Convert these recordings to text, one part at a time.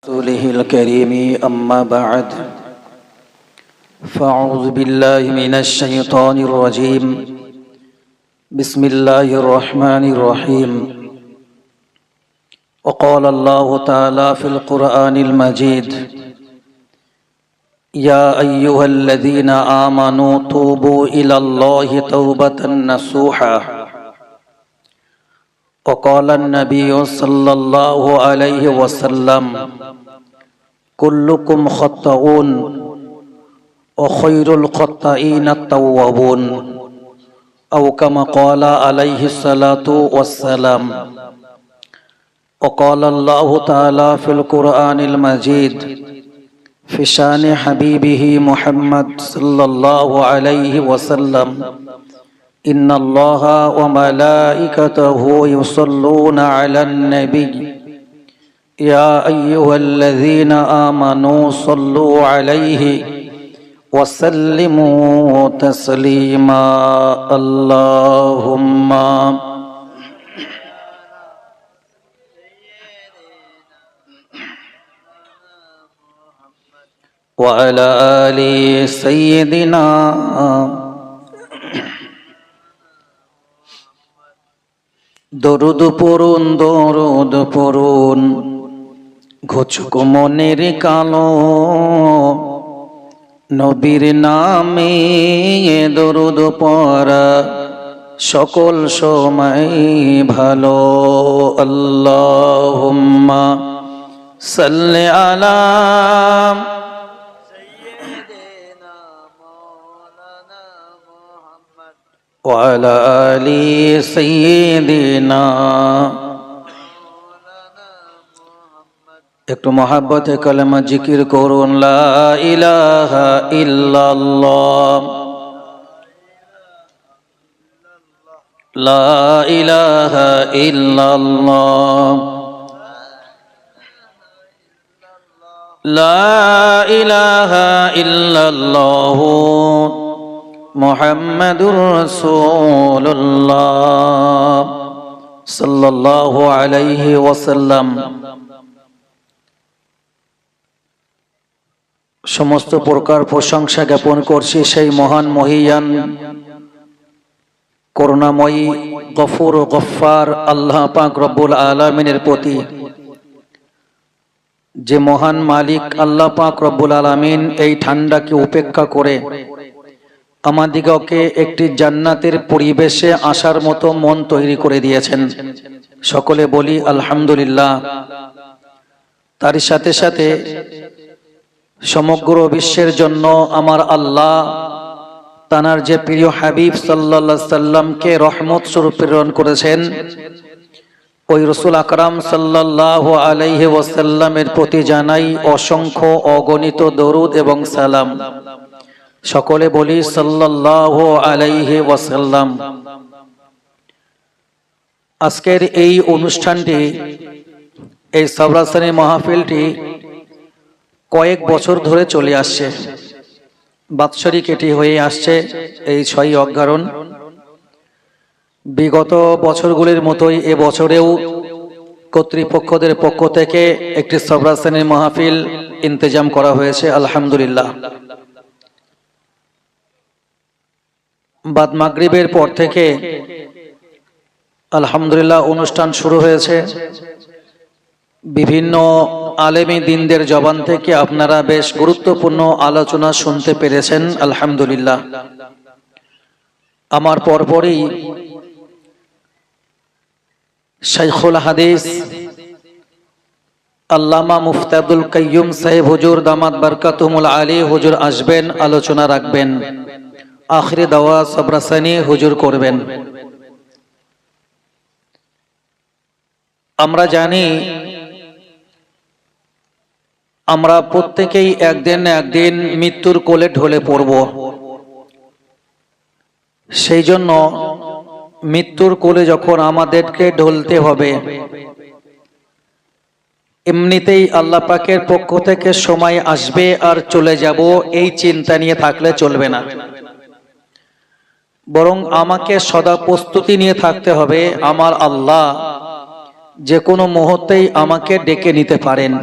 رسوله الكريم أما بعد فأعوذ بالله من الشيطان الرجيم بسم الله الرحمن الرحيم وقال الله تعالى في القرآن المجيد يا أيها الذين آمنوا توبوا إلى الله توبة نصوحا وقال النبي صلى الله عليه وسلم كلكم خطاؤون وخير الخطائين التوابون أو كما قال عليه الصلاة والسلام وقال الله تعالى في القرآن المجيد في شان حبيبه محمد صلى الله عليه وسلم إن الله وملائكته يصلون على النبي يا أيها الذين آمنوا صلوا عليه وسلموا تسليما اللهم وعلى آل سيدنا দরুদ পড়ুন ঘুচুক মনের কালো নবীর নামে দরুদ পড়া সকল সময় ভালো আল্লাহুম্মা সাল্লি আলা وعلى آل سيدنا একটু মহব্বতে কালেমা জিকির করুন লা ইলাহা ইল্লাল্লাহ লা ইলাহা ইল্লাল্লাহ লা ইলাহা ইল্লাল্লাহ মুহাম্মাদুর রাসূলুল্লাহ সাল্লাল্লাহু আলাইহি ওয়াসাল্লাম। সমস্ত প্রকার প্রশংসা জ্ঞাপন করছি সেই মহান মহিয়ান করুণাময়ী গফুর ও গফফার আল্লাহ পাক রব্বুল আলামিনের প্রতি, যে মহান মালিক আল্লাহ পাক রব্বুল আলামিন এই ঠান্ডাকে উপেক্ষা করে আমাদিগকে একটি জান্নাতের পরিবেশে আসার মতো মন তৈরি করে দিয়েছেন। সকলে বলি আলহামদুলিল্লাহ। তার সাথে সাথে সমগ্র বিশ্বের জন্য আমার আল্লাহ তানার যে প্রিয় হাবিব সাল্লাল্লাহু আলাইহি সাল্লামকে রহমত স্বরূপ প্রেরণ করেছেন, ওই রাসূল আকরাম সাল্লাল্লাহু আলাইহি ওয়াসাল্লামের প্রতি জানাই অসংখ্য অগণিত দরুদ এবং সালাম। সকলে বলি সাল্লাল্লাহু আলাইহি ওয়াসাল্লাম। আজকের এই অনুষ্ঠানটি, এই সবরাসানি মাহফিলটি কয়েক বছর ধরে চলে আসছে, বাৎসরিক এটি হয়ে আসছে এই 6 অগ্রহায়ণ। বিগত বছরগুলির মতোই এ বছরেও কর্তৃপক্ষদের পক্ষ থেকে একটি সবরাসানি মাহফিল ইন্তজাম করা হয়েছে আলহামদুলিল্লাহ। বাদ মাগরিবের পর থেকে আলহামদুলিল্লাহ অনুষ্ঠান শুরু হয়েছে। বিভিন্ন আলেমী দিনদের জবান থেকে আপনারা বেশ গুরুত্বপূর্ণ আলোচনা শুনতে পেরেছেন আলহামদুলিল্লাহ। আমার পরপরই শাইখুল হাদিস আল্লামা মুফতি আব্দুল কাইয়ুম সাহেব হুজুর দামাত বারকাতুহুল আলী হুজুর আসবেন, আলোচনা রাখবেন। আখিরি দাওয়া সবরাসানি হুজুর করবেন। আমরা জানি আমরা প্রত্যেকেই একদিন না একদিন মৃত্যুর কোলে ঢলে পড়ব। সেই জন্য মৃত্যুর কোলে যখন আমাদেরকে ঢলতে হবে, এমনিতেই আল্লাহ পাকের পক্ষ থেকে সময় আসবে আর চলে যাব, এই চিন্তা নিয়ে থাকলে চলবে না। বরং আমাকে সদা প্রস্তুতি নিয়ে থাকতে হবে, আমার আল্লাহ যে কোনো মুহূর্তেই আমাকে ডেকে নিতে পারেন।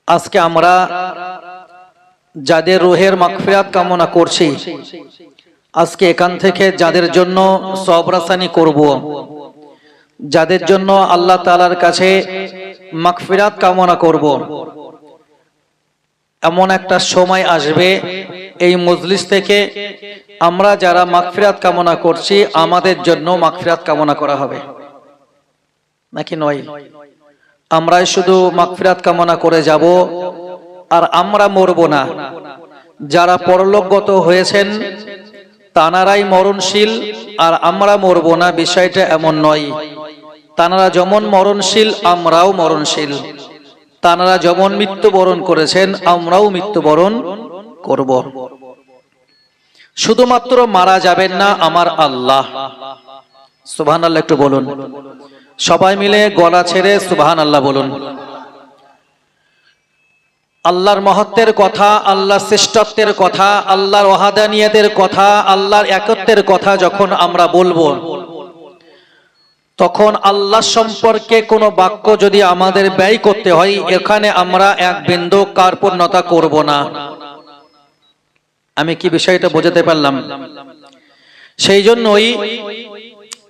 আজকে আমরা যাদের রুহের মাগফিরাত কামনা করছি, আজকে এখান থেকে যাদের জন্য সবরাসানি করব, যাদের জন্য আল্লাহ তাআলার কাছে মাগফিরাত কামনা করব, এমন একটা সময় আসবে এই মজলিস থেকে আমরা যারা মাগফিরাত কামনা করছি আমাদের জন্য মাগফিরাত কামনা করা হবে, নাকি নয়? আমরাই শুধু মাগফিরাত কামনা করে যাব আর আমরা মরব না। যারা পরলোকগত হয়েছেন তানারাই মরণশীল আর আমরা মরব না, বিষয়টা এমন নয়। তানারা যেমন মরণশীল আমরাও মরণশীল, তানারা যেমন মৃত্যুবরণ করেছেন আমরাও মৃত্যুবরণ করব। শুধুমাত্র মারা যাবেন না আমার আল্লাহ। সুবহানাল্লাহ একটু বলুন, সবাই মিলে গলা ছেড়ে সুবহানাল্লাহ বলুন। আল্লাহর মহত্বের কথা, আল্লাহর শ্রেষ্ঠত্বের কথা, আল্লাহর ওয়াহদানিয়তের কথা, আল্লাহর একত্বের কথা যখন আমরা বলবো, তখন আল্লাহ সম্পর্কে কোনো বাক্য যদি আমাদের ব্যয় করতে হয়, এখানে আমরা এক বিন্দু কার্পণ্যতা করব না। আমি কি বিষয়টা বোঝাতে পারলাম? সেই জন্যই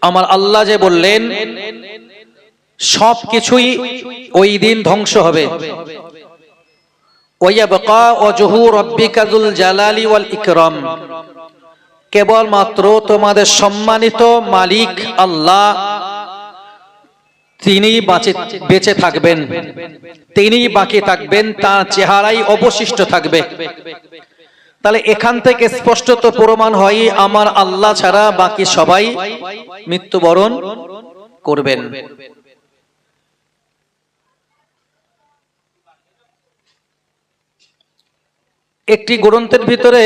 আমার আল্লাহ যে বললেন সব কিছুই ওই দিন ধ্বংস হবে। ওয়ায়াবকা ওয়াজহু রাব্বিকা যুল জালালি ওয়াল ইকরাম, কেবলমাত্র তোমাদের সম্মানিত মালিক আল্লাহ তিনি বেঁচে থাকবেন, তিনি বাকি থাকবেন, তার চেহারাই অবশিষ্ট থাকবে। তাহলে এখান থেকে স্পষ্টত প্রমাণ হয় আমার আল্লাহ ছাড়া বাকি সবাই মৃত্যুবরণ করবেন। একটি গ্রন্থের ভিতরে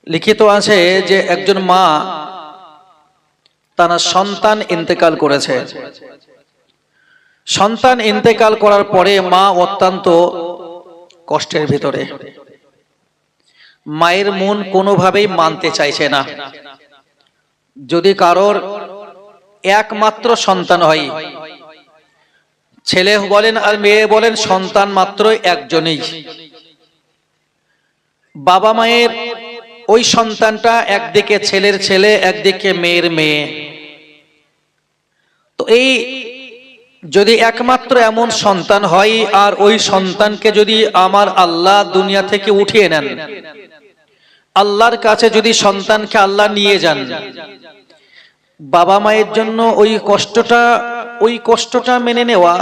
লিখিত আছে যে একজন মা তার সন্তান ইন্তেকাল করেছে। সন্তান ইন্তেকাল করার পরে মা অত্যন্ত কষ্টের ভিতরে, মায়ের মন কোনোভাবেই মানতে চাইছে না। যদি কারোর একমাত্র সন্তান হয়, ছেলে বলেন আর মেয়ে বলেন, সন্তান মাত্র একজনই, বাবা মায়ের ওই সন্তানটা একদিকে ছেলের ছেলে একদিকে মেয়ের মেয়ে। তো এই যদি একমাত্র এমন সন্তান হয় আর ওই সন্তানকে যদি আমার আল্লাহ দুনিয়া থেকে উঠিয়ে নেন, আল্লাহর কাছে যদি সন্তানকে আল্লাহ নিয়ে যান, বাবা মায়ের জন্য ওই কষ্টটা মেনে নেওয়া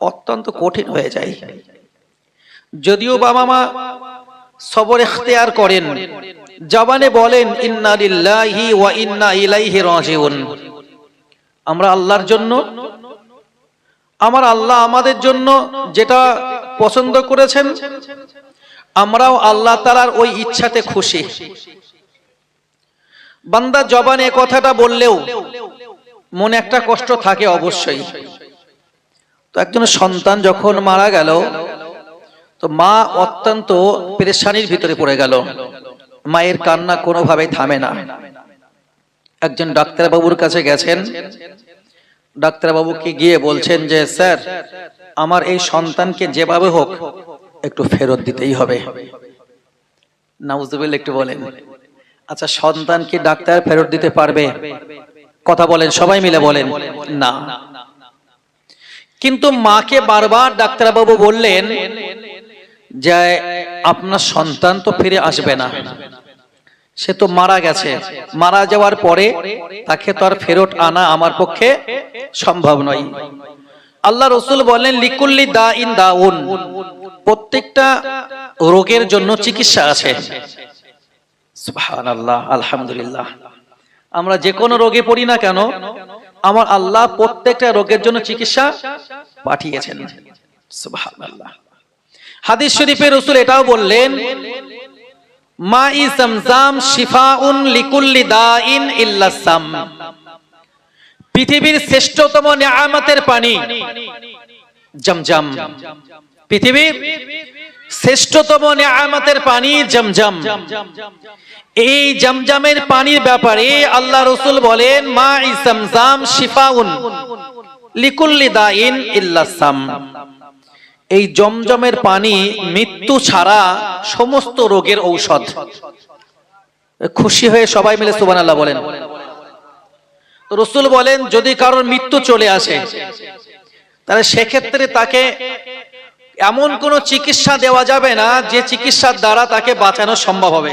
অত্যন্ত কঠিন হয়ে যায়। যদিও বাবা মা সবর ইখতিয়ার করেন, জবানে বলেন ইন্না লিল্লাহি ওয়া ইন্না ইলাইহি রাজিউন, আমরা আল্লাহর জন্য, আমার আল্লাহ আমাদের জন্য যেটা পছন্দ করেছেন আমরাও আল্লাহ তাআলার ওই ইচ্ছাতে খুশি। বান্দা জবানে কথাটা বললেও মনে একটা কষ্ট থাকে অবশ্যই। তো একজন সন্তান যখন মারা গেল, তো মা অত্যন্ত পেরেশানির ভিতরে পড়ে গেল। মায়ের কান্না কোনোভাবেই থামে না। একজন ডাক্তারবাবুর কাছে গেছেন, ডাক্তারবাবুকে গিয়ে বলছেন যে স্যার, আমার এই সন্তানকে যেভাবে হোক একটু ফেরত দিতেই হবে। নাউজুবিল্লাহ একটু বলেন। আচ্ছা, সন্তান কি ডাক্তার ফেরত দিতে পারবে? কথা বলেন, সবাই মিলে বলেন না। কিন্তু মাকে বারবার ডাক্তারবাবু বললেন যে আপনার সন্তান তো ফিরে আসবে না, সে তো মারা গেছে, মারা যাওয়ার পরে তাকে তো আর ফেরত আনা আমার পক্ষে সম্ভব নয়। আল্লাহ রাসূল বলেন লিকুল্লি দাইন দাউন, প্রত্যেকটা রোগের জন্য চিকিৎসা আছে। সুবহানাল্লাহ, আলহামদুলিল্লাহ। আমরা যে কোনো রোগে পড়ি না কেন, আমার আল্লাহ প্রত্যেকটা রোগের জন্য চিকিৎসা পাঠিয়েছেন। সুবহানাল্লাহ। হাদিস শরীফে রাসূল এটাও বললেন মাই জামজাম শিফাউন লিকুল্লি দাইন ইল্লা সাম, পৃথিবীর শ্রেষ্ঠতম নিয়ামতের পানি জমজম, পৃথিবীর শ্রেষ্ঠতম নিয়ামতের পানি জমজম। এই জমজমের পানির ব্যাপারে আল্লাহ রাসূল বলেন মাই জামজাম শিফাউন লিকুল্লি দাইন ইল্লা সাম, এই জমজমের পানি মৃত্যু ছাড়া সমস্ত রোগের ঔষধ। খুশি হয়ে সবাই মিলে সুবহানাল্লাহ বলেন। তো রাসূল বলেন যদি কারোর মৃত্যু চলে আসে তাহলে সেক্ষেত্রে তাকে এমন কোনো চিকিৎসা দেওয়া যাবে না যে চিকিৎসার দ্বারা তাকে বাঁচানো সম্ভব হবে।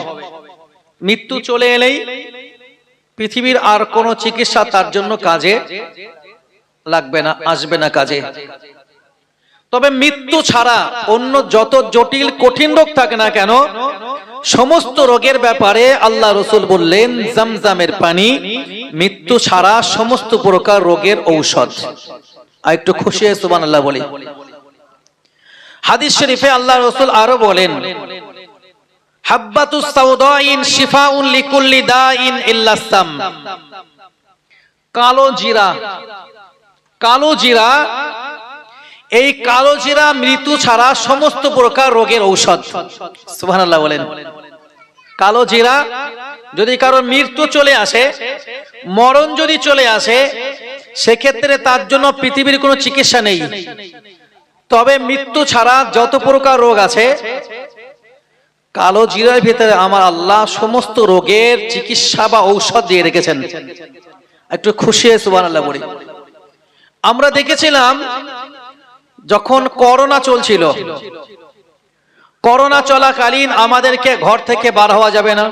মৃত্যু চলে এলেই পৃথিবীর আর কোনো চিকিৎসা তার জন্য কাজে লাগবে না, আসবে না কাজে। তবে মৃত্যু ছাড়া অন্য যত জটিল কঠিন রোগ থাকে না কেন, সমস্ত রোগের ব্যাপারে আল্লাহ রাসূল বললেন জমজমের পানি মৃত্যু ছাড়া সমস্ত প্রকার রোগের ঔষধ। আর একটু খুশি হয়ে সুবহানাল্লাহ বলি। হাদিস শরীফে আল্লাহ রাসূল আরো বলেন হাব্বাতুস সাউদাইন শিফাউন লিকুল্লি দাইন ইল্লা সাম। কালো জিরা, কালো জিরা, এই কালো জিরা মৃত্যু ছাড়া সমস্ত প্রকার রোগের ঔষধ। সুবহানাল্লাহ বলেন। কালো জিরা যদি কারো মৃত্যু চলে আসে, মরণ যদি চলে আসে, সেক্ষেত্রে তার জন্য পৃথিবীর কোনো চিকিৎসা নেই। তবে মৃত্যু ছাড়া যত প্রকার রোগ আছে কালো জিরার ভিতরে আমার আল্লাহ সমস্ত রোগের চিকিৎসা বা ঔষধ দিয়ে রেখেছেন। একটু খুশি হয়ে সুবহানাল্লাহ বলি। আমরা দেখেছিলাম যখন করোনা চলছিল, করোনা চলাকালীন আমাদেরকে ঘর থেকে বার হওয়া যাবে না,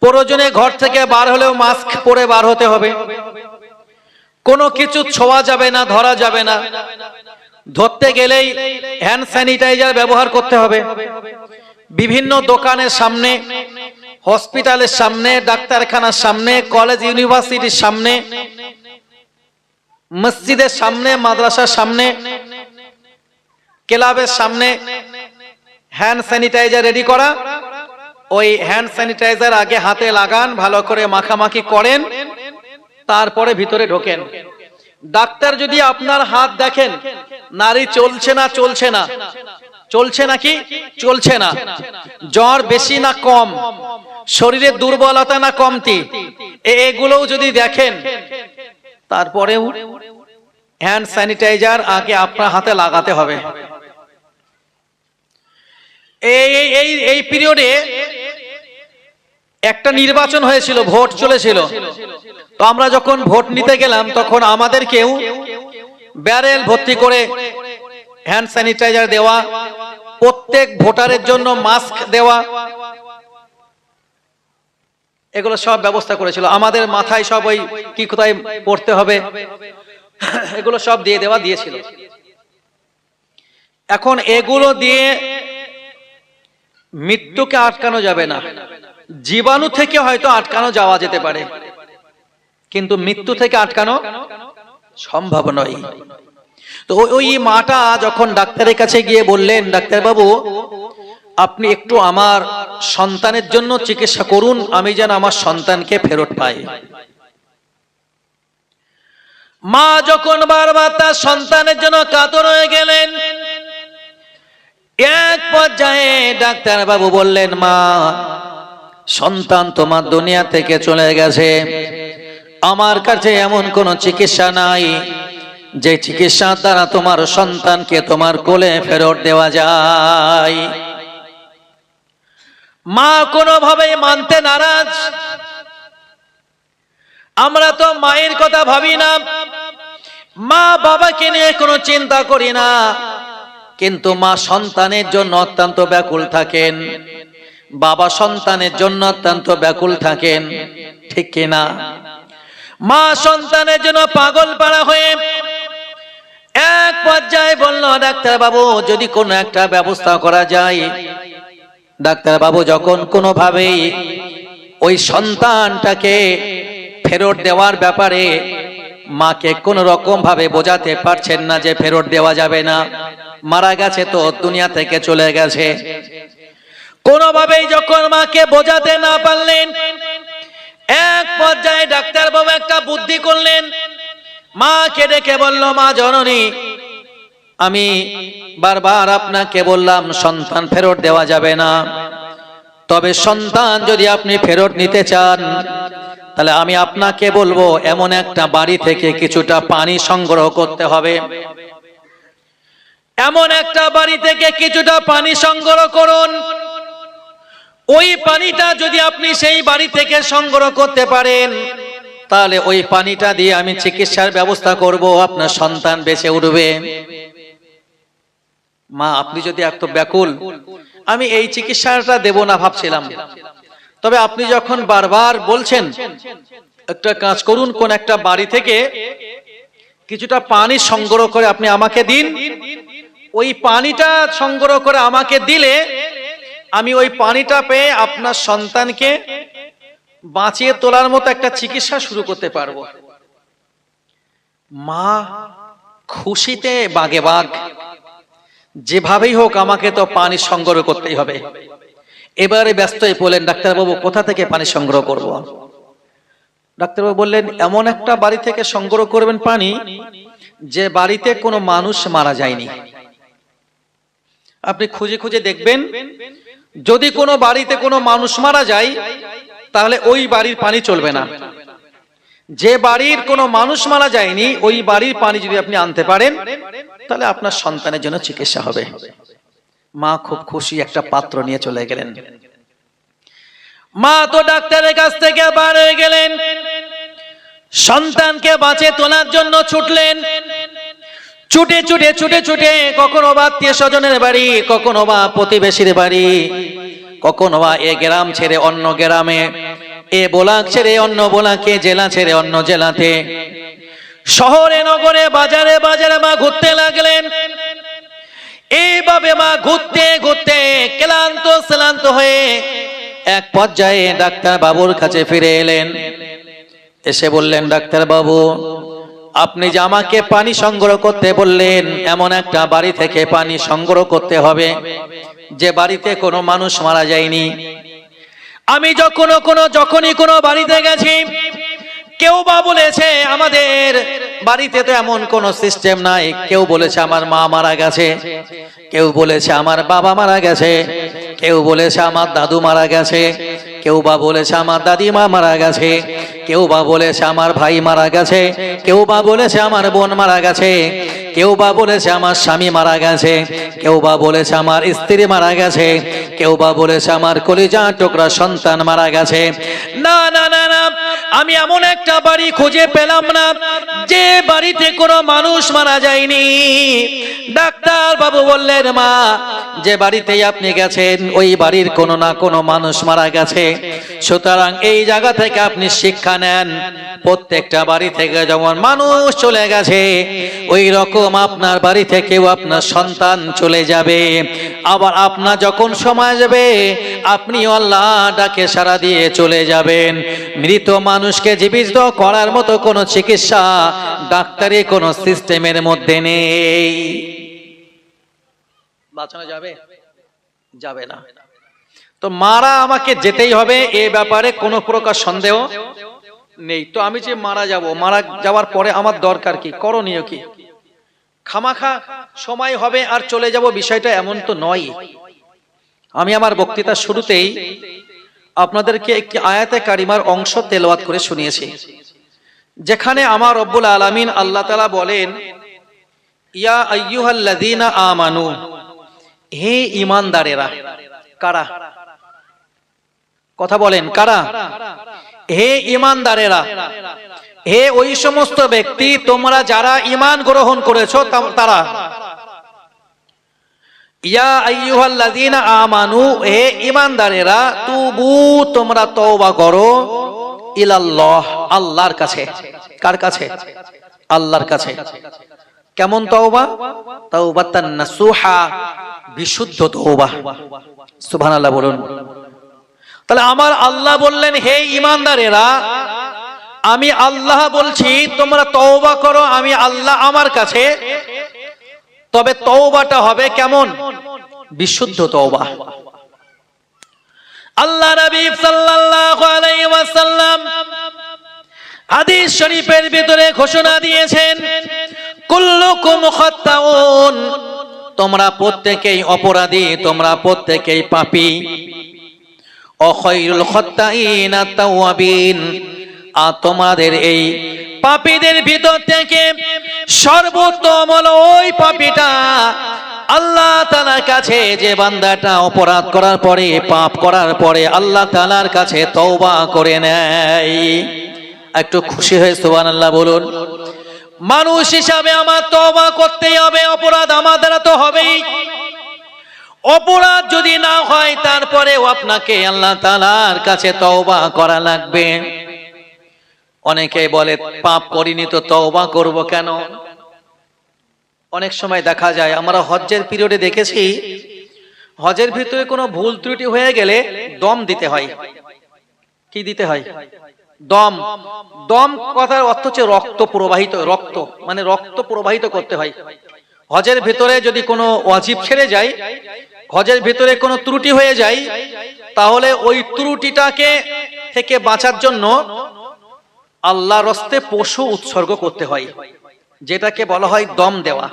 প্রয়োজনে ঘর থেকে বার হলেও মাস্ক পরে বার হতে হবে, কোনো কিছু ছোঁয়া যাবে না, ধরা যাবে না, ধরতে গেলেই হ্যান্ড স্যানিটাইজার ব্যবহার করতে হবে। বিভিন্ন দোকানের সামনে, হসপিটালের সামনে, ডাক্তারখানার সামনে, কলেজ ইউনিভার্সিটির সামনে, মসজিদের সামনে, মাদ্রাসার সামনে, ক্লাবের সামনে হ্যান্ড স্যানিটাইজার রেডি করা। ওই হ্যান্ড স্যানিটাইজার আগে হাতে লাগান, ভালো করে মাখামাখি করেন, তারপরে ভিতরে ঢোকেন। ডাক্তার যদি আপনার হাত দেখেন নারী চলছে না, চলছে না, চলছে নাকি চলছে না, জ্বর বেশি না কম, শরীরে দুর্বলতা না কমতি, এগুলোও যদি দেখেন, তারপরেও হ্যান্ড স্যানিটাইজার আগে আপনার হাতে লাগাতে হবে। এই পিরিয়ডে একটা নির্বাচন হয়েছিল, ভোট চলেছিল। তো আমরা যখন ভোট নিতে গেলাম তখন আমাদেরকেও ব্যারেল ভর্তি করে হ্যান্ড স্যানিটাইজার দেওয়া, প্রত্যেক ভোটারের জন্য মাস্ক দেওয়া, এগুলো সব ব্যবস্থা করেছিল। আমাদের মাথায় সব ওই কি কোথায় পড়তে হবে এগুলো সব দিয়ে দেওয়া দিয়েছিল। এখন এগুলো দিয়ে মৃত্যুকে আটকানো যাবে না, জীবাণু থেকে হয়তো আটকানো যাওয়া যেতে পারে, কিন্তু মৃত্যু থেকে আটকানো সম্ভব নয়। তো ওই মাটা যখন ডাক্তারের কাছে গিয়ে বললেন, ডাক্তার বাবু আপনি একটু আমার সন্তানের জন্য চিকিৎসা করুন, আমি যেন আমার সন্তানকে ফেরত পাই। মা যখন বারবার তার সন্তানের জন্য কাতর হয়ে গেলেন, এক পর্যায়ে ডাক্তার বাবু বললেন, মা সন্তান তোমার দুনিয়া থেকে চলে গেছে, আমার কাছে এমন কোন চিকিৎসা নাই যে চিকিৎসার দ্বারা তোমার সন্তানকে তোমার কোলে ফেরত দেওয়া যায়। মা কোনোভাবেই মানতে নারাজ। আমরা তো মায়ের কথা ভাবি না, মা বাবাকে নিয়ে কোনো চিন্তা করি না, কিন্তু মা সন্তানের জন্য অত্যন্ত ব্যাকুল থাকেন, বাবা সন্তানের জন্য অত্যন্ত ব্যাকুল থাকেন, ঠিক কিনা? মা সন্তানের জন্য পাগল পাড়া হয়ে এক পর্যায়ে বলল, ডাক্তার বাবু যদি কোনো একটা ব্যবস্থা করা যায়। ডাক্তার বাবু যখন কোনোভাবেই ওই সন্তানটাকে ফেরত দেওয়ার ব্যাপারে মাকে কোন রকম ভাবে বোঝাতে পারছেন না যে ফেরত দেওয়া যাবে না, মারা গেছে তো দুনিয়া থেকে চলে গেছে। কোনোভাবেই যখন মাকে বোঝাতে না পারলেন, এক পর্যায়ে ডাক্তার বাবু একটা বুদ্ধি করলেন, মাকে ডেকে বলল, মা জননী আমি বারবার আপনাকে বললাম সন্তান ফেরত দেওয়া যাবে না, তবে সন্তান যদি আপনি ফেরত নিতে চান তাহলে আমি আপনাকে বলবো এমন একটা বাড়ি থেকে কিছুটা পানি সংগ্রহ করতে হবে। এমন একটা বাড়ি থেকে কিছুটা পানি সংগ্রহ করুন। ওই পানিটা যদি আপনি সেই বাড়ি থেকে সংগ্রহ করতে পারেন, তাহলে ওই পানিটা দিয়ে আমি চিকিৎসার ব্যবস্থা করব, আপনার সন্তান বেঁচে উঠবে। মা, আপনি যদি এত ব্যাকুল, আমি এই চিকিৎসাটা দেব না ভাবছিলাম, তবে আপনি যখন বারবার বলছেন, একটা কাজ করুন, কোন একটা বাড়ি থেকে কিছুটা পানি সংগ্রহ করে আপনি আমাকে দিন। ওই পানিটা সংগ্রহ করে আমাকে দিলে আমি ওই পানিটা পেয়ে আপনার সন্তানকে বাঁচিয়ে তোলার মতো একটা চিকিৎসা শুরু করতে পারবো। মা খুশিতে বাগে বাগ, যেভাবেই হোক আমাকে তো পানি সংগ্রহ করতেই হবে। এবারে ব্যস্ত হয়ে বললেন, ডাক্তারবাবু কোথা থেকে পানি সংগ্রহ করব? ডাক্তারবাবু বললেন, এমন একটা বাড়ি থেকে সংগ্রহ করবেন পানি যে বাড়িতে কোনো মানুষ মারা যায়নি। আপনি খুঁজে খুঁজে দেখবেন, যদি কোনো বাড়িতে কোনো মানুষ মারা যায় তাহলে ওই বাড়ির পানি চলবে না। যে বাড়ির কোনো মানুষ মারা যায়নি ওই বাড়ির পানি যদি আপনি আনতে পারেন তাহলে আপনার সন্তানের জন্য চিকিৎসা হবে। মা খুব খুশি, একটা পাত্র নিয়ে চলে গেলেন। মা তো ডাক্তারের কাছ থেকে বার হয়ে গেলেন, সন্তানকে বাঁচিয়ে তোলার জন্য ছুটলেন। ছুটে ছুটে ছুটে ছুটে কখনো বা আত্মীয় স্বজনের বাড়ি, কখনো বা প্রতিবেশীর বাড়ি, কখনো বা এ গ্রাম ছেড়ে অন্য গ্রামে, এ বোলাক ছেড়ে অন্য বোলাকে, জেলা ছেড়ে অন্য জেলাতে, শহরে নগরে বাজারে বাজারে মা ঘুরতে লাগলেন। এইভাবে মা ঘুরতে ঘুরতে ক্লান্ত হয়ে এক পর্যায়ে ডাক্তার বাবুর কাছে ফিরে এলেন। এসে বললেন, ডাক্তার বাবু, আপনি যে আমাকে পানি সংগ্রহ করতে বললেন, এমন একটা বাড়ি থেকে পানি সংগ্রহ করতে হবে যে বাড়িতে কোনো মানুষ মারা যায়নি। আমি যখনই কোনো বাড়িতে গেছি, কেউ বা বলেছে আমাদের বাড়িতে তো এমন কোনো সিস্টেম নাই, কেউ বলেছে আমার মা মারা গেছে, কেউ বলেছে আমার বাবা মারা গেছে, কেউ বলেছে আমার দাদু মারা গেছে, কেউ বা বলেছে আমার দাদিমা মারা গেছে, কেউ বা বলেছে আমার ভাই মারা গেছে, কেউ বা বলেছে আমার বোন মারা গেছে, কেউ বা বলেছে আমার স্বামী মারা গেছে, কেউ বা বলেছে আমার স্ত্রী মারা গেছে, কেউ বা বলেছে আমার কলিজা টুকরা সন্তান মারা গেছে। না না না না, আমি এমন একটা বাড়ি খুঁজে পেলাম না যে বাড়িতে কোনো মানুষ মারা যায়নি। ডাক্তার বাবু বললেন, মা, যে বাড়িতেই আপনি গেছেন ওই বাড়ির কোনো না কোনো মানুষ মারা গেছে। সুতরাং এই জায়গা থেকে আপনি শিক্ষা নেন, প্রত্যেকটা বাড়ি থেকে যেমন মানুষ চলে গেছে ওই রকম আপনার বাড়ি থেকেও আপনার সন্তান চলে যাবে। আবার আপনার যখন সময় যাবে আপনি আল্লাহ ডাকে সাড়া দিয়ে চলে যাবেন। মৃত মানুষকে জীবিত করার মতো কোনো চিকিৎসা ডাক্তারি কোনো সিস্টেমের মধ্যে নেই। বাঁচানো যাবে? যাবে না। তো মারা আমাকে যেতেই হবে, এ ব্যাপারে কোনো প্রকার সন্দেহ নেই। তো আমি যে মারা যাওয়ার পরে আমার দরকার কি, করণীয় কি? খামাখা সময় হবে আর চলে যাব, বিষয়টা এমন তো নয়। আমি আমার বক্তৃতার শুরুতেই আপনাদেরকে একটি আয়াতে কারিমার অংশ তেলাওয়াত করে শুনিয়েছি, যেখানে আমার রব্বুল আলামিন আল্লাহ তাআলা বলেন, ইয়া আইয়ুহাল্লাযীনা আমানু, হে ঈমানদারেরা। কারা? কথা বলেন, কারা? হে ঈমানদারেরা, হে ওই সমস্ত ব্যক্তি তোমরা যারা ঈমান গ্রহণ করেছো তারা। ইয়া আইয়ুহাল্লাযীনা আমানু, হে ঈমানদারেরা, তুবু, তোমরা তওবা করো, ইলাল্লাহ, আল্লাহর কাছে। কার কাছে? আল্লাহর কাছে। কেমন তওবা? তাওবাতান নাসুহা, বিশুদ্ধ তওবা। সুবহানাল্লাহ বলুন। তাহলে আমার আল্লাহ বললেন, হে ঈমানদারেরা, আমি আল্লাহ বলছি তোমরা তওবা করো, আমি আল্লাহ আমার কাছে। তবে তওবাটা হবে কেমন? বিশুদ্ধ তওবা। আল্লাহ নবী সাল্লাল্লাহু আলাইহি ওয়াসাল্লাম হাদিস শরীফের ভিতরে ঘোষণা দিয়েছেন, কুল্লুকুম খাত্তাউন, তোমরা প্রত্যেকেই অপরাধী, তোমরা প্রত্যেকেই পাপী। ও খায়রুল খাত্তাইনা তাওয়াবিন, আর তোমাদের এই পাপীদের ভিতর থেকে সর্বোত্তম হলো ওই পাপীটা আল্লাহ তাআলার কাছে যে বান্দাটা অপরাধ করার পরে, পাপ করার পরে আল্লাহ তাআলার কাছে তওবা করে নেয়, একটু খুশি হয়ে সুবহানাল্লাহ বলুন। মানুষ হিসাবে আমার তওবা করতেই হবে, অপরাধ আমার দ্বারা তো হবেই। অপরাধ যদি না হয় তারপরেও আপনাকে আল্লাহ তাআলার কাছে তওবা করা লাগবে। অনেকে বলে পাপ করিনি তো তওবা করব কেন? অনেক সময় দেখা যায়, আমরা হজ্জের পিরিয়ডে দেখেছি, হজের ভিতরে কোনো ভুল ত্রুটি হয়ে গেলে দম দিতে হয়। কি দিতে হয়? দম। দম কথার অর্থ হচ্ছে রক্ত প্রবাহিত, রক্ত মানে রক্ত প্রবাহিত করতে হয়। হজের ভিতরে যদি কোনো ওয়াজিব ছেড়ে যায়, হজের ভিতরে কোনো ত্রুটি হয়ে যায়, তাহলে ওই ত্রুটিটাকে থেকে বাঁচার জন্য আল্লাহর রাস্তায় পশু উৎসর্গ করতে হয়, যেটাকে বলা হয় দম দেওয়া।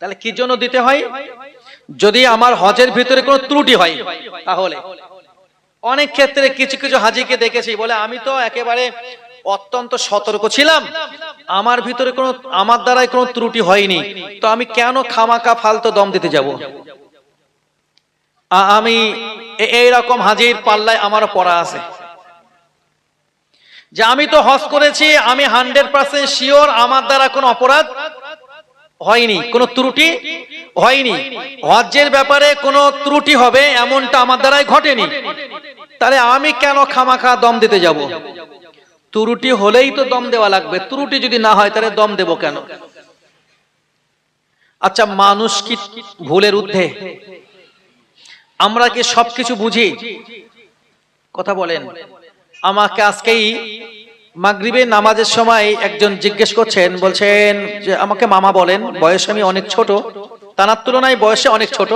তাহলে কি জন্য দিতে হয়? যদি আমার হজের ভিতরে কোনো ত্রুটি হয়, তাহলে অনেক ক্ষেত্রে কিছু কিছু হাজিকে দেখেছি বলে আমি তো একেবারে অত্যন্ত সতর্ক ছিলাম, আমার ভিতরে কোনো, আমার দ্বারাই কোনো ত্রুটি হয়নি, তো আমি কেন খামাখা ফালতু দম দিতে যাব? আমি এইরকম হাজির পাল্লায় আমার পড়া আছে যে আমি তো হজ করেছি, আমি 100% শিওর আমার দ্বারা কোনো অপরাধ হয়নি, কোনো ত্রুটি হয়নি, হজ্জের ব্যাপারে কোনো ত্রুটি হবে এমনটা আমার দ্বারাই ঘটেনি, তাহলে আমি কেন খামাখা দম দিতে যাব? ত্রুটি হলেই তো দম দেওয়া লাগবে, ত্রুটি যদি না হয় তাহলে দম দেব কেন? আচ্ছা, মানুষ কি ভুলের ঊর্ধ্বে? আমরা কি সবকিছু বুঝি? কথা বলেন। আমাকে আজকেই মাগরিবের নামাজের সময় একজন জিজ্ঞেস করছেন, বলছেন যে আমাকে মামা বলেন, বয়সে আমি অনেক ছোট, তার তুলনায় বয়সে অনেক ছোট,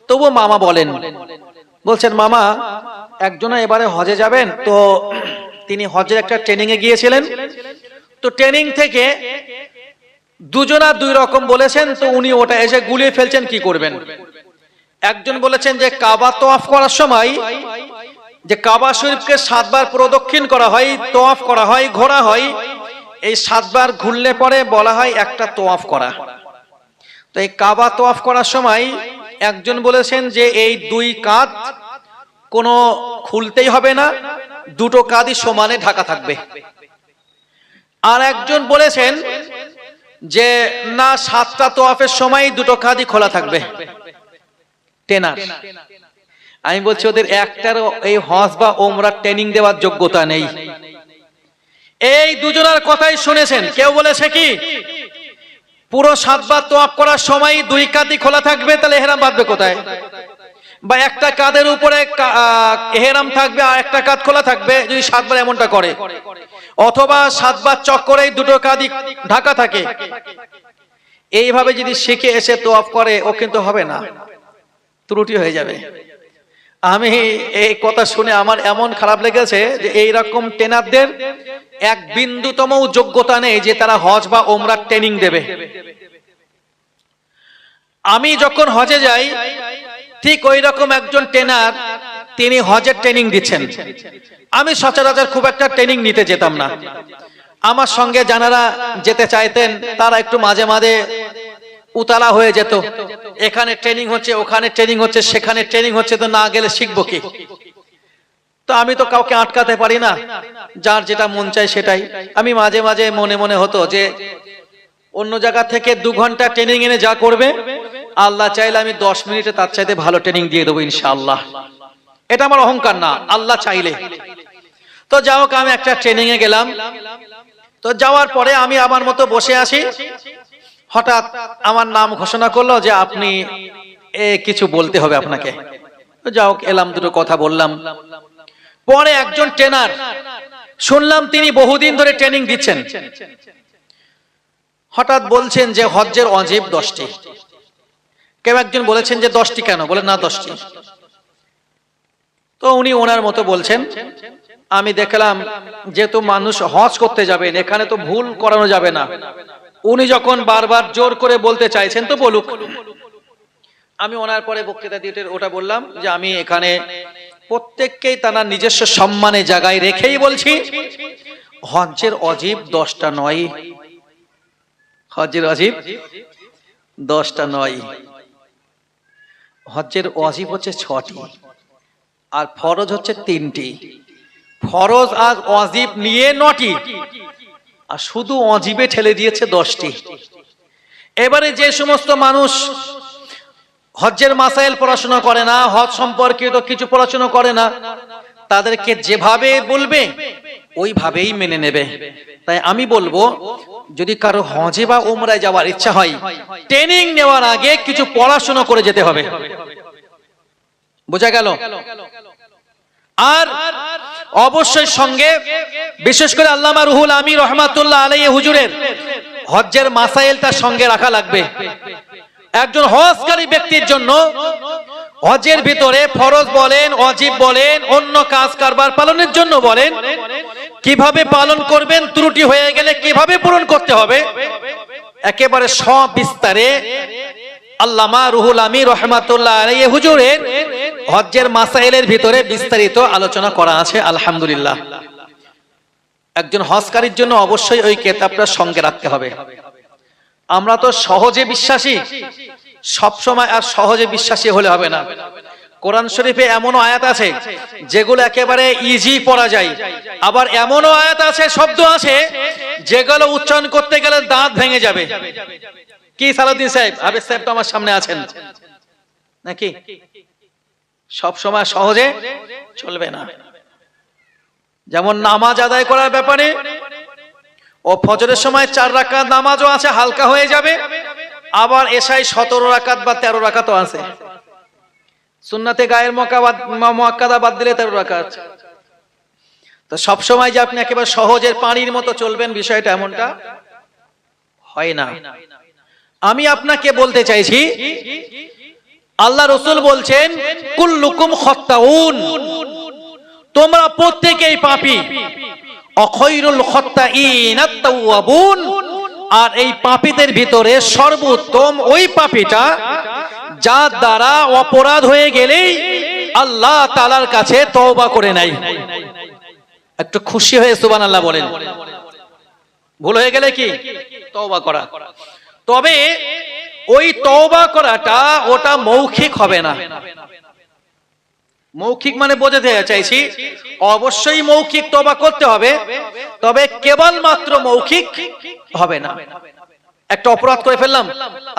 তবুও মামা বলেন। বলছেন মামা, একজনা এবারে হজে যাবেন, তো তিনি হজের একটা ট্রেনিং এ গিয়েছিলেন, তো ট্রেনিং থেকে দুজনা দুই রকম বলেছেন, তো উনি ওটা এসে গুলিয়ে ফেলছেন, কি করবেন? একজন বলেছেন যে কাবা তওয়াফ করার সময় যে কাবা শরীফকে 7 বার প্রদক্ষিণ করা হয়, তওয়াফ করা হয়, ঘোরা হয়, এই 7 বার ঘুরলে পরে বলা হয় একটা তওয়াফ করা। তো এই কাবা তওয়াফ করার সময় একজন বলেছেন যে এই দুই কাঁধ কোনো খুলতেই হবে না, দুটো কাঁধই সমানে ঢাকা থাকবে। আর একজন বলেছেন যে না, 7টা তওয়াফের সময় দুটো কাঁধই খোলা থাকবে। ট্রেনার। আমি বলছি ওদের একটার এই হজ বা ওমরা ট্রেনিং দেওয়ার যোগ্যতা নেই। এই দুজনের কথাই শুনেছেন। কেউ বলেছে কি পুরো 7 বার তওয়াফ করার সময় দুই কাঁধই খোলা থাকবে, তাহলে ইহরাম বাঁধবে কোথায়? বা একটা কাঁধের উপরে ইহরাম থাকবে আর একটা কাঁধ খোলা থাকবে, যদি 7 বার এমনটা করে, অথবা 7 বার চক্করেই দুটো কাঁধই ঢাকা থাকে। এইভাবে যদি শিখে এসে তওয়াফ করে, ও কিন্তু হবে না, ত্রুটি হয়ে যাবে। আমি এই কথা শুনে আমার এমন খারাপ লেগেছে যে এইরকম ট্রেনারদের এক বিন্দুতম যোগ্যতা নেই যে তারা হজ বা ওমরার ট্রেনিং দেবে। আমি যখন হজে যাই, ঠিক ওই রকম একজন ট্রেনার, তিনি হজের ট্রেনিং দিচ্ছেন। আমি সচরাচর খুব একটা ট্রেনিং নিতে যেতাম না। আমার সঙ্গে যারা যেতে চাইতেন তারা একটু মাঝে মাঝে উতালা হয়ে যেত, এখানে ট্রেনিং হচ্ছে, ওখানে ট্রেনিং হচ্ছে, সেখানে ট্রেনিং হচ্ছে, তো না গেলে শিখবো কি? তো আমি তো কাউকে আটকাতে পারি না, যার যেটা মন চায় সেটাই। আমি মাঝে মাঝে মনে মনে হতো যে অন্য জায়গা থেকে 2 ঘন্টা ট্রেনিং এনে যা করবে, আল্লাহ চাইলে আমি 10 মিনিটে তার চাইতে ভালো ট্রেনিং দিয়ে দেবো ইনশাআল্লাহ। এটা আমার অহংকার না, আল্লাহ চাইলে। তো যাই হোক, আমি একটা ট্রেনিং এ গেলাম। তো যাওয়ার পরে আমি আমার মতো বসে আছি, হঠাৎ আমার নাম ঘোষণা করলো যে আপনি কিছু বলতে হবে আপনাকে। যাও, এলাম, দুটো কথা বললাম। পরে একজন ট্রেনার শুনলাম তিনি বহুদিন ধরে ট্রেনিং দিচ্ছেন, হঠাৎ বলছেন যে হজ্জের ওয়াজিব 10টি। কেউ একজন বলেছেন যে 10টি কেন? বলে না 10টি। তো উনি ওনার মতো বলছেন। আমি দেখলাম যেহেতু মানুষ হজ করতে যাবেন, এখানে তো ভুল করানো যাবে না। উনি যখন বারবার জোর করে বলতে চাইছেন তো বলুক। আমি ওনার পরে বক্তৃতা দিয়ে ওটা বললাম যে আমি এখানে প্রত্যেককেই তার নিজস্ব সম্মানে জায়গায় রেখেই বলছি, হজ্জের ওয়াজিব 10টা নয়। হজ্জের ওয়াজিব 10টা নয়। হজ্জের ওয়াজিব হচ্ছে 6টি আর ফরজ হচ্ছে 3টি। ফরজ আর ওয়াজিব নিয়ে 9টি আর শুধু ওয়াজিবে ঠেলে দিয়েছে 10টি। এবারে যে সমস্ত মানুষ হজ্জের মাসাইল পড়াশোনা করে না, হজ সম্পর্কিত কিছু পড়াশোনা করে না, তাদেরকে যেভাবে বলবে ওইভাবেই মেনে নেবে। তাই আমি বলবো, যদি কারো হজে বা উমরায় যাওয়ার ইচ্ছা হয়, ট্রেনিং নেওয়ার আগে কিছু পড়াশোনা করে যেতে হবে। বোঝা গেল? আর অবশ্যই সঙ্গে, বিশেষ করে আল্লামা রুহুল আমিন রহমাতুল্লাহ আলাইহি হুজুরের হজ্জের মাসাইলটা সঙ্গে রাখা লাগবে। একজন হজকারী ব্যক্তির জন্য হজের ভিতরে ফরজ বলেন, ওয়াজিব বলেন, অন্য কাজ কারবার পালনের জন্য বলেন, কিভাবে পালন করবেন, ত্রুটি হয়ে গেলে কিভাবে পূরণ করতে হবে, একেবারে সবিস্তারে আল্লামা রুহুল আমিন রহমাতুল্লাহ আলাইহি হুজুরের হজ্জের মাসাইলের ভিতরে বিস্তারিত আলোচনা করা আছে। আলহামদুলিল্লাহ। একজন হজকারীর জন্য অবশ্যই ওই কিতাবটা সঙ্গে রাখতে হবে। আমরা তো সহজে বিশ্বাসী, সব সময় আর সহজে বিশ্বাসী হলে হবে না। কোরআন শরীফে এমনও আয়াত আছে যেগুলো একেবারে ইজি পড়া যায়, আবার এমনও আয়াত আছে, শব্দ আছে যেগুলো উচ্চারণ করতে গেলে দাঁত ভেঙে যাবে। কি সালাউদ্দিন সাহেব, আবেদ সাহেব তো আমার সামনে আছেন নাকি? সব সময় সহজে চলবে না। যেমন নামাজ আদায় করার ব্যাপারে, ও ফজরের সময় 4 রাকাত নামাজও আছে, হালকা হয়ে যাবে। আবার এশায় 17 রাকাত বা 13 রাকাতও আছে। সুন্নাতে গায়ের মুআক্কাদা বাদ দিলে 13 রাকাত। তো সব সময় যে আপনি একেবারে সহজের পানির মতো চলবেন, বিষয়টা এমনটা হয় না। আমি আপনাকে বলতে চাইছি, আল্লাহ রাসূল বলছেন কুল্লুকুম খাত্তাউন, তোমরা প্রত্যেকেই পাপী। অখৈরুল খাত্তাইন আত-তাওয়াবুন, আর এই পাপীদের ভিতরে সর্বোত্তম ওই পাপীটা যার দ্বারা অপরাধ হয়ে গেলেই আল্লাহ তাআলার কাছে তওবা করে নেয়। একটু খুশি হয়ে সুবহানাল্লাহ বলেন। ভুল হয়ে গেলে কি তওবা করা। তবে ওই তওবা করাটা ওটা মৌখিক হবে না। মৌখিক মানে বোঝাতে চাইছি, অবশ্যই মৌখিক তওবা করতে হবে, তবে কেবলমাত্র মৌখিক হবে না। একটা অপরাধ করে ফেললাম,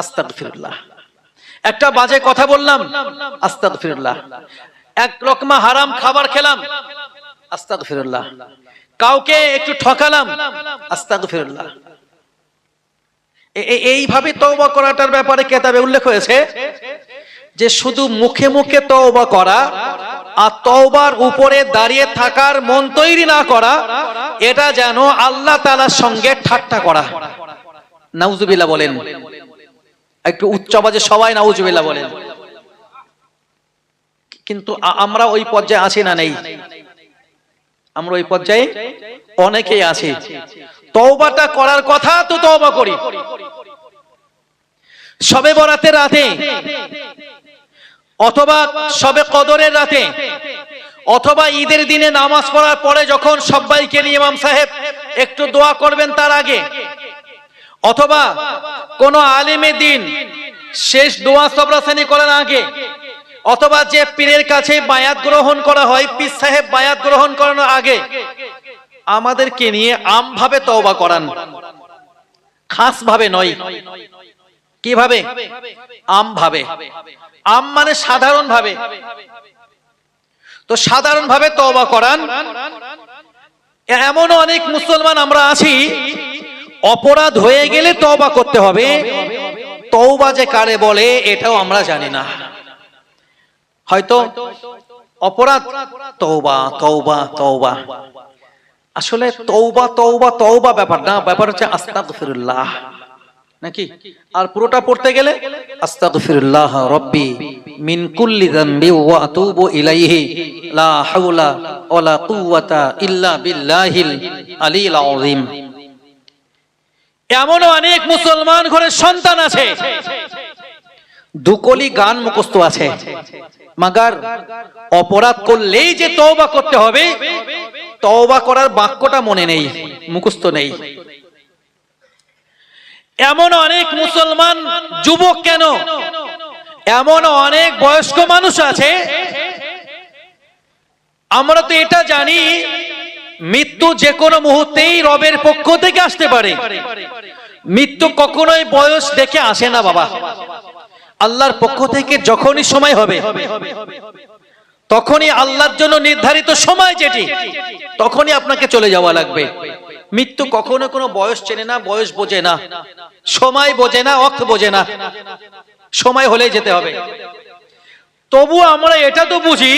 আস্তাগফিরুল্লাহ। একটা বাজে কথা বললাম, আস্তাগফিরুল্লাহ। এক লোকমা হারাম খাবার খেলাম, আস্তাগফিরুল্লাহ। কাউকে একটু ঠকালাম, আস্তাগফিরুল্লাহ। এইভাবে তওবা করাটার ব্যাপারে কিতাবে উল্লেখ হয়েছে যে শুধু মুখে মুখে তওবা করা আর তওবার উপরে দাঁড়িয়ে থাকার মন তৈরি না করা, এটা যেন আল্লাহ তাআলার সঙ্গে ঠাট্টা করা। নাউজুবিল্লাহ বলেন। একটু উচ্চ আওয়াজে সবাই নাউজুবিল্লাহ বলেন। কিন্তু আমরা ওই পর্যায়ে আছি না? নেই। আমরা ওই পর্যায়ে অনেকেই আছি। তওবাটা করার কথা তো তওবা করি। শবে বরাতের রাতে, অথবা শবে কদরের রাতে, অথবা ঈদের দিনে নামাজ পড়ার পরে যখন সবাইকে নিয়ে ইমাম সাহেব একটু দোয়া করবেন তার আগে, অথবা কোন আলিমে দিন শেষ দোয়া সবরাসানি করার আগে, অথবা যে পীরের কাছে বায়াত গ্রহণ করা হয়, পীর সাহেব বায়াত গ্রহণ করানোর আগে আমাদেরকে নিয়ে আমভাবে তওবা করান, খাস ভাবে নয়। কিভাবে? আমভাবে। আম মানে সাধারণ ভাবে। তো সাধারণ ভাবে তওবা করান। এমন অনেক মুসলমান আমরা আছি, অপরাধ হয়ে গেলে তওবা করতে হবে, তওবা যে কারে বলে এটাও আমরা জানি না। হয়তো অপরাধ তওবা তওবা তওবা, আসলে তওবা তওবা তওবা ব্যাপার না, ব্যাপার হচ্ছে আস্তাগফিরুল্লাহ নাকি? আর পুরোটা পড়তে গেলে আস্তাগফিরুল্লাহ রাব্বি মিন কুল্লি যামবি ওয়া আতুবু ইলাইহি লা হাওলা ওয়ালা কুওয়াতা ইল্লা বিল্লাহিল আলিয়্যিল আযীম। এমন অনেক মুসলমান ঘরে সন্তান আছে, দুকলি গান মুখস্থ আছে, মাগার অপরাধ করলেই যে তওবা করতে হবে, তওবা করার বাক্যটা মনে নেই, মুখস্থ নেই। এমন অনেক মুসলমান যুবক কেন, এমন অনেক বয়স্ক মানুষ আছে, আমরা তো এটা জানি মৃত্যু যে কোনো মুহূর্তেই রবের পক্ষ থেকে আসতে পারে। মৃত্যু কখনোই বয়স দেখে আসে না বাবা, আল্লাহর পক্ষ থেকে যখনই সময় হবে তখনই আল্লাহর জন্য নির্ধারিত সময় যেটি, তখনই আপনাকে চলে যাওয়া লাগবে। মৃত্যু কখনো কোনো বয়স চেনে না, বয়স বোঝে না, সময় বোঝে না, অর্থ বোঝে না, সময় হলেই যেতে হবে। তবু আমরা এটা তো বুঝি,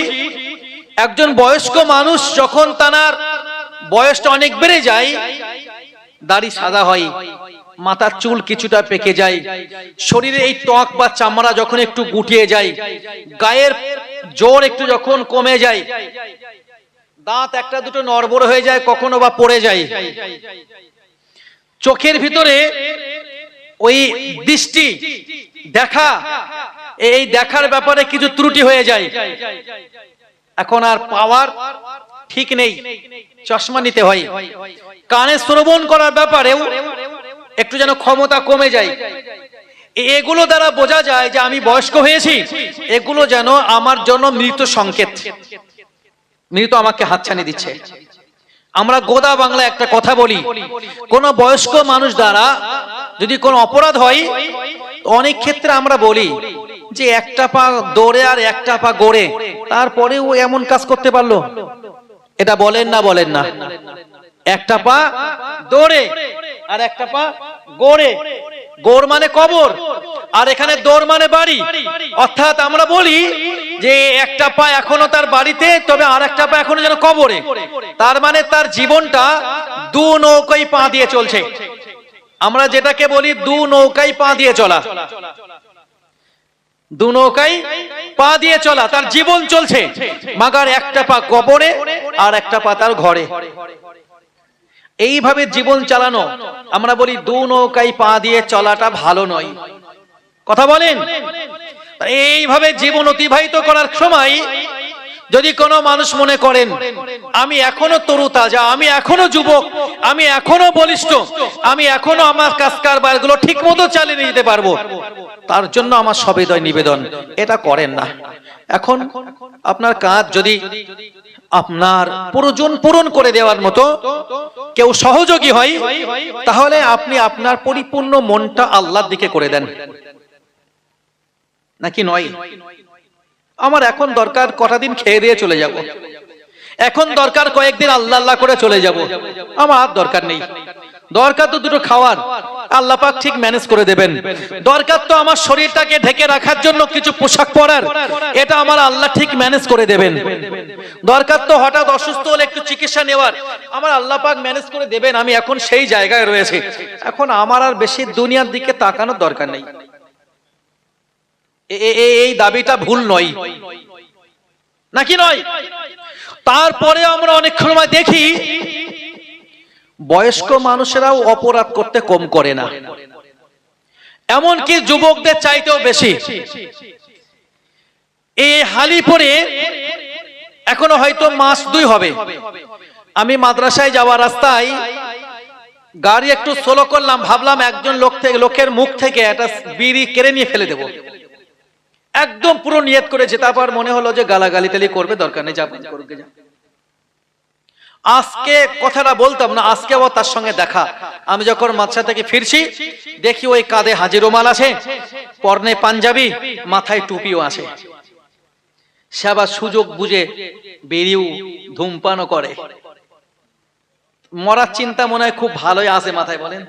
একজন বয়স্ক মানুষ যখন তার বয়সটা অনেক বেড়ে যায়, দাড়ি সাদা হয়, মাথার চুল কিছুটা পেকে যায়, শরীরে এই ত্বক বা চামড়া যখন একটু গুটিয়ে যায়, গায়ের জোর একটু যখন কমে যায়, দাঁত একটা দুটো নড়বড় হয়ে যায়, কখনো বা পড়ে যায়, চোখের ভিতরে ওই দৃষ্টি দেখা, এই দেখার ব্যাপারে কিছু ত্রুটি হয়ে যায়, এখন আর পাওয়ার ঠিক নেই, চশমা নিতে হয়, কানে শ্রবণ করার ব্যাপারেও একটু যেন ক্ষমতা কমে যায়। এগুলো দ্বারা বোঝা যায় যে আমি বয়স্ক হয়েছি, এগুলো যেন আমার জন্য মৃত সংকেত, মৃত আমাকে হাতছানি দিচ্ছে। আমরা গোদা বাংলা একটা কথা বলি, কোন বয়স্ক মানুষ দ্বারা যদি কোনো অপরাধ হয়, অনেক ক্ষেত্রে আমরা বলি যে একটা পা দৌড়ে আর একটা পা গড়ে, তারপরেও এমন কাজ করতে পারলো, এটা বলেন না? বলেন না? একটা পা দৌড়ে আর একটা পা গড়ে, গোড় মানে কবর আর এখানে দৌড় মানে বাড়ি, অর্থাৎ আমরা বলি যে একটা পা এখনো তার বাড়িতে, তবে আর একটা পা এখনো যেন কবরে, তার মানে তার জীবনটা দু নৌকায় পা দিয়ে চলছে। আমরা যেটাকে বলি দু নৌকায় পা দিয়ে চলা, দু নৌকায় পা দিয়ে চলা, তার জীবন চলছে, মাগার একটা পা কবরে আর একটা পা তার ঘরে। এইভাবে জীবন চালানো, আমরা বলি দু নৌকায় পা দিয়ে চলাটা ভালো নয়, কথা বলেন? এইভাবে জীবন অতিবাহিত করার সময় যদি কোনো মানুষ মনে করেন আমি এখনো তরুতাজা, আমি এখনো যুবক, আমি এখনো বলিষ্ঠ, আমি এখনো আমার কাজ কারবারগুলো ঠিক মতো চালিয়ে নিতে পারবো, তার জন্য আমার সবিনয় নিবেদন, এটা করেন না। এখন আপনার কাজ যদি আপনার প্রয়োজন পূরণ করে দেওয়ার মতো কেউ সহযোগী হয়, তাহলে আপনি আপনার পরিপূর্ণ মনটা আল্লাহর দিকে করে দেন, নাকি নয়? আমার এখন দরকার কটা দিন খেয়ে দিয়ে চলে যাব, এখন দরকার কয়েকদিন আল্লাহ আল্লাহ করে চলে যাব, আমার আর দরকার নেই। দরকার তো দুটো খাওয়ার, আল্লাহ পাক ঠিক ম্যানেজ করে দেবেন। দরকার তো আমার শরীরটাকে ঢেকে রাখার জন্য কিছু পোশাক পরার, এটা আমার আল্লাহ ঠিক ম্যানেজ করে দেবেন। দরকার তো হঠাৎ অসুস্থ হলে একটু চিকিৎসা নেওয়ার, আমার আল্লাহ পাক ম্যানেজ করে দেবেন। আমি এখন সেই জায়গায় রয়েছে, এখন আমার আর বেশি দুনিয়ার দিকে তাকানোর দরকার নেই। এই দাবিটা ভুল নয়, নাকি নয়? তারপরে আমরা অনেক সময় দেখি বয়স্ক মানুষেরাও অপরাধ করতে কম করে না, এমনকি যুবকদের চাইতেও বেশি। এই হালিপুরে এখনো হয়তো মাস 2 হবে, আমি মাদ্রাসায় যাওয়ার রাস্তায় গাড়ি একটু স্লো করলাম, ভাবলাম একজন লোকের মুখ থেকে একটা বিড়ি কেড়ে নিয়ে ফেলে দেবো, একদম পুরো নিয়ত করেছে। তারপর মনে হলো যে গালাগালি টালি করবে, দরকার নেই, যাবেন করবে। আজকে কথাটা বলতাম না, আজকে আবার তার সঙ্গে দেখা। আমি যখন মাদ্রাসা থেকে ফিরছি, দেখি ওই কাঁধে হাজি রুমাল আছে, পরনে পাঞ্জাবি, মাথায় টুপিও আছে, সে আবার সুযোগ বুঝে বেরিয়েও ধূমপানও করে। মরার চিন্তা মনে হয় খুব ভালোই আছে মাথায়, বলেন?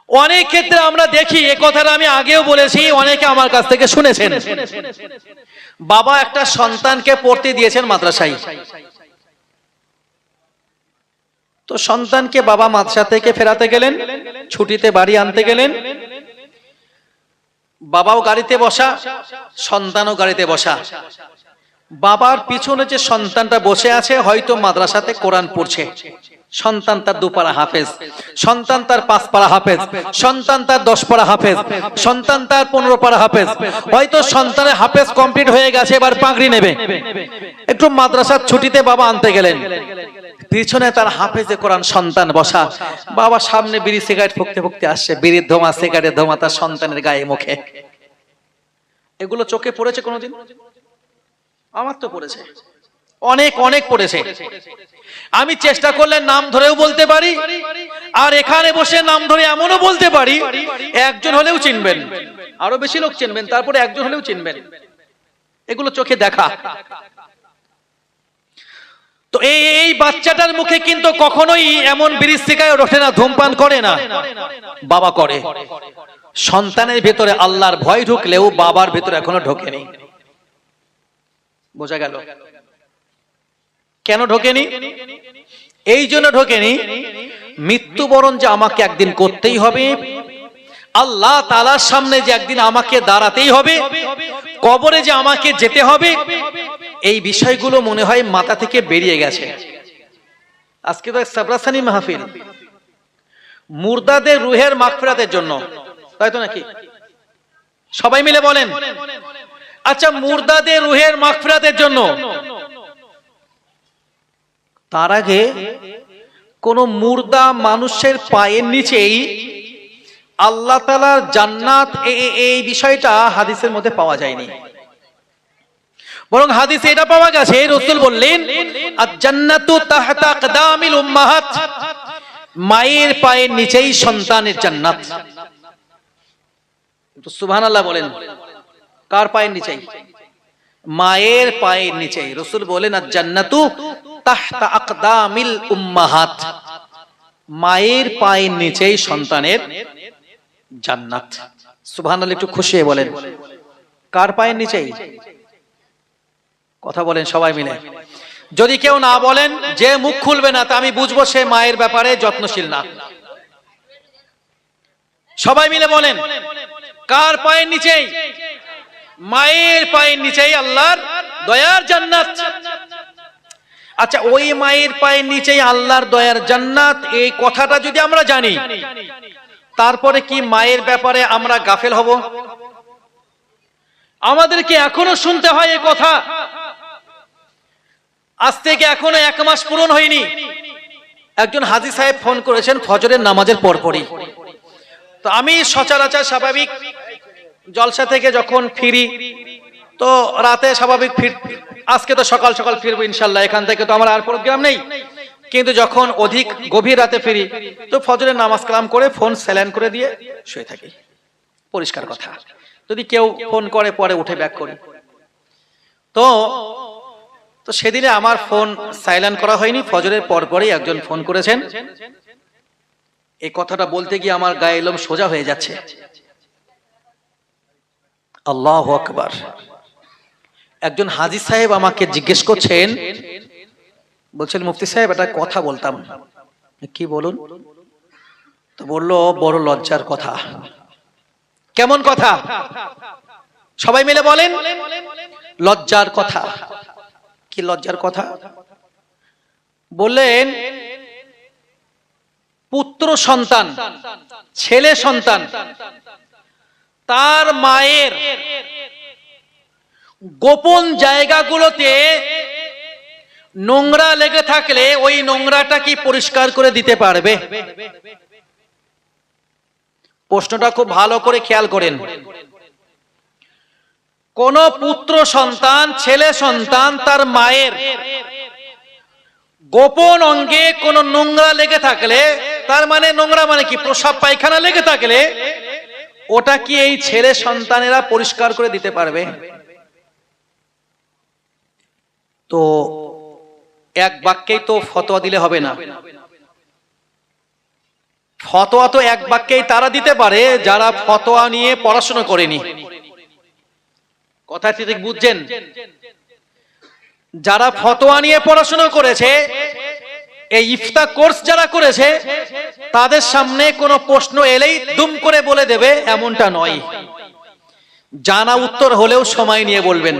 অনেক ক্ষেত্রে আমরা দেখি, এ কথাটা আমি আগেও বলেছি, অনেকে আমার কাছ থেকে শুনেছেন, বাবা একটা সন্তানকে পড়তে দিয়েছেন মাদ্রাসায়, তো সন্তানকে বাবা মাদ্রাসা থেকে ফেরাতে গেলেন, ছুটিতে বাড়ি আনতে গেলেন, বাবাও গাড়িতে বসা, সন্তানও গাড়িতে বসা। বাবার পিছনে যে সন্তানটা বসে আছে, হয়তো মাদ্রাসাতে কোরআন পড়ছে, সন্তান তার 2 পারা হাফেজ, সন্তান তার 5 পারা হাফেজ, সন্তান তার 10 পারা হাফেজ, সন্তান তার 15 পারা হাফেজ, হয়তো সন্তানের হাফেজ কমপ্লিট হয়ে গেছে, এবার পাগড়ি নেবে। একটু মাদ্রাসার ছুটিতে বাবা আনতে গেলেন, পিছনে তার হাফেজে কোরআন সন্তান বসা, বাবা সামনে বিড়ি সিগারেট ফুঁকতে ফুঁকতে আসছে, বিড়ির ধোঁয়া সিগারেটের ধোঁয়া তার সন্তানের গায়ে মুখে। এগুলো চোখে পড়েছে কোনোদিন? আমার তো পড়েছে, অনেক অনেক পড়েছে। আমি চেষ্টা করলে নাম ধরেও বলতে পারি, আর এখানে বসে নাম ধরে এমনও বলতে পারি একজন হলেও চিনবেন, আরো বেশি লোক চিনবেন, তারপরে একজন হলেও চিনবেন। এগুলো চোখে দেখা। তো এই বাচ্চাটার মুখে কিন্তু কখনোই এমন বিড়ি সিগারেট ওঠে না, ধূমপান করে না, বাবা করে। সন্তানের ভেতরে আল্লাহর ভয় ঢুকলেও বাবার ভেতরে এখনো ঢোকেনি। বোঝা গেল কেন ঢোকেনি? এই জন্য ঢোকেনি, মৃত্যুবরণ যে আমাকে একদিন করতেই হবে, আল্লাহ তাআলার সামনে যে একদিন আমাকে দাঁড়াতেই হবে, কবরে যে আমাকে যেতে হবে, এই বিষয়গুলো মনে হয় মাথা থেকে বেরিয়ে গেছে। আজকে তো সাবরাসানি মাহফিল, মুর্দাদের রুহের মাগফিরাতের জন্য, তাই তো নাকি? সবাই মিলে বলেন। আচ্ছা, মুর্দাদের রুহের মাগফিরাতের জন্য, তার আগে কোন মুর্দা মানুষের পায়ের নিচেই আল্লাহ তাআলার জান্নাত, এই বিষয়টা হাদিসের মধ্যে পাওয়া যায়নি। বরং হাদিসে এটা পাওয়া গেছে, রাসূল বললেন আজ-জান্নাতু তাহতা আকদামিল উম্মাহাত, মায়ের পায়ের নিচেই সন্তানের জান্নাত। তো সুবহানাল্লাহ বলেন, কার পায়ের নিচেই? মায়ের পায়ের নিচেই। রাসূল বলেন আজ-জান্নাতু তাহতা আকদামিল উম্মাহাত, মায়ের পায়ের নিচেই সন্তানের জান্নাত। সুবহানাল্লাহ, একটু খুশি হয়ে বলেন, কার পায়ের নিচেই? কথা বলেন সবাই মিলে। যদি কেউ না বলেন, যে মুখ খুলবে না, তা আমি বুঝবো সে মায়ের ব্যাপারে যত্নশীল না। সবাই মিলে বলেন, কার পায়ের নিচেই? মায়ের পায়ের নিচেই আল্লাহর দয়ার জান্নাত। আচ্ছা, ওই মায়ের পায়ের নিচেই আল্লাহর দয়ার জান্নাত, এই কথাটা যদি আমরা জানি, তারপরে কি মায়ের ব্যাপারে আমরা গাফেল হব? আমাদেরকে এখনো শুনতে হয় এই কথা। আজ থেকে এখনো 1 মাস পূরণ হয়নি। একজন হাজী সাহেব ফোন করেছেন ফজরের নামাজের পরপরই। তো আমি সচরাচর স্বাভাবিক জলসা থেকে যখন ফিরি, তো রাতে স্বাভাবিক আজকে তো সকাল সকাল ফিরবো ইনশাল্লাহ, এখান থেকে তো আমার আর প্রোগ্রাম নেই, কিন্তু যখন অধিক গভীর রাতে ফিরি, তো ফজরের নামাজ কালাম করে ফোন সাইলেন্ট করে দিয়ে শুয়ে থাকি। পরিষ্কার কথা, যদি কেউ ফোন করে পরে উঠে ব্যাক করি। তো সেদিনে আমার ফোন সাইলেন্ট করা হয়নি, ফজরের পরপরই একজন ফোন করেছেন। এই কথাটা বলতে গিয়ে আমার গায়ে লোম সোজা হয়ে যাচ্ছে। আল্লাহু আকবার। একজন হাজী সাহেব আমাকে জিজ্ঞেস করছেন, বলছেন মুফতি সাহেব একটা কথা বলতাম। কি বলুন? তো বলল, বড় লজ্জার কথা। কেমন কথা? সবাই মিলে বলেন, লজ্জার কথা। কি লজ্জার কথা? বললেন, পুত্র সন্তান, ছেলে সন্তান, তার মায়ের গোপন জায়গাগুলোতে নোংরা লেগে থাকলে ওই নোংরাটা কি পরিষ্কার করে দিতে পারবে? প্রশ্নটা খুব ভালো করে খেয়াল করেন। কোন পুত্র সন্তান, ছেলে সন্তান, তার মায়ের গোপন অঙ্গে কোন নোংরা লেগে থাকলে, তার মানে নোংরা মানে কি? প্রস্রাব পায়খানা লেগে থাকলে ওটা কি এই ছেলে সন্তানেরা পরিষ্কার করে দিতে পারবে? তো এক বাক্যেই তো ফতোয়া দিলে হবে না। ফতোয়া তো এক বাক্যেই তারা দিতে পারে যারা ফতোয়া নিয়ে পড়াশোনা করেনি। কথা ঠিক বুঝছেন? যারা ফতোয়া নিয়ে পড়াশোনা করেছে, এই ইফতা কোর্স যারা করেছে, তাদের সামনে কোনো প্রশ্ন এলেই দুম করে বলে দেবে এমনটা নয়। জানা উত্তর হলেও সময় নিয়ে বলবেন।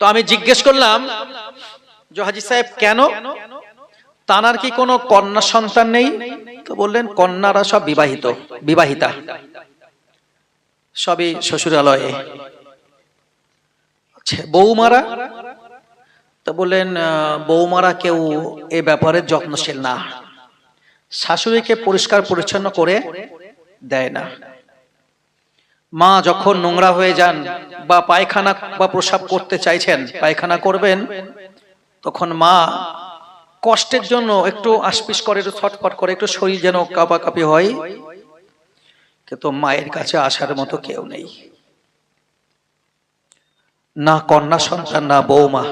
তো আমি জিজ্ঞেস করলাম, যে হাজী সাহেব কেন, তানার কি কোনো কন্যা সন্তান নেই? তো বললেন, কন্যারা সব বিবাহিতা, সবই শ্বশুরালয়ে। বৌমারা? তো বললেন বৌমারা কেউ এ ব্যাপারে যত্নশীল না, শাশুড়িকে পরিষ্কার পরিচ্ছন্ন করে দেয় না। মা যখন নোংরা হয়ে যান বা পায়খানা বা প্রস্রাব করতে চাইছেন, পায়খানা করবেন, তখন মা কষ্টের জন্য একটু আশপিস করে, একটু ছটফট করে, একটু শরীর যেন কাঁপাকাঁপি হয়, কিন্তু মায়ের কাছে আসার মতো কেউ নেই, না কন্যা সন্তান না বৌমা।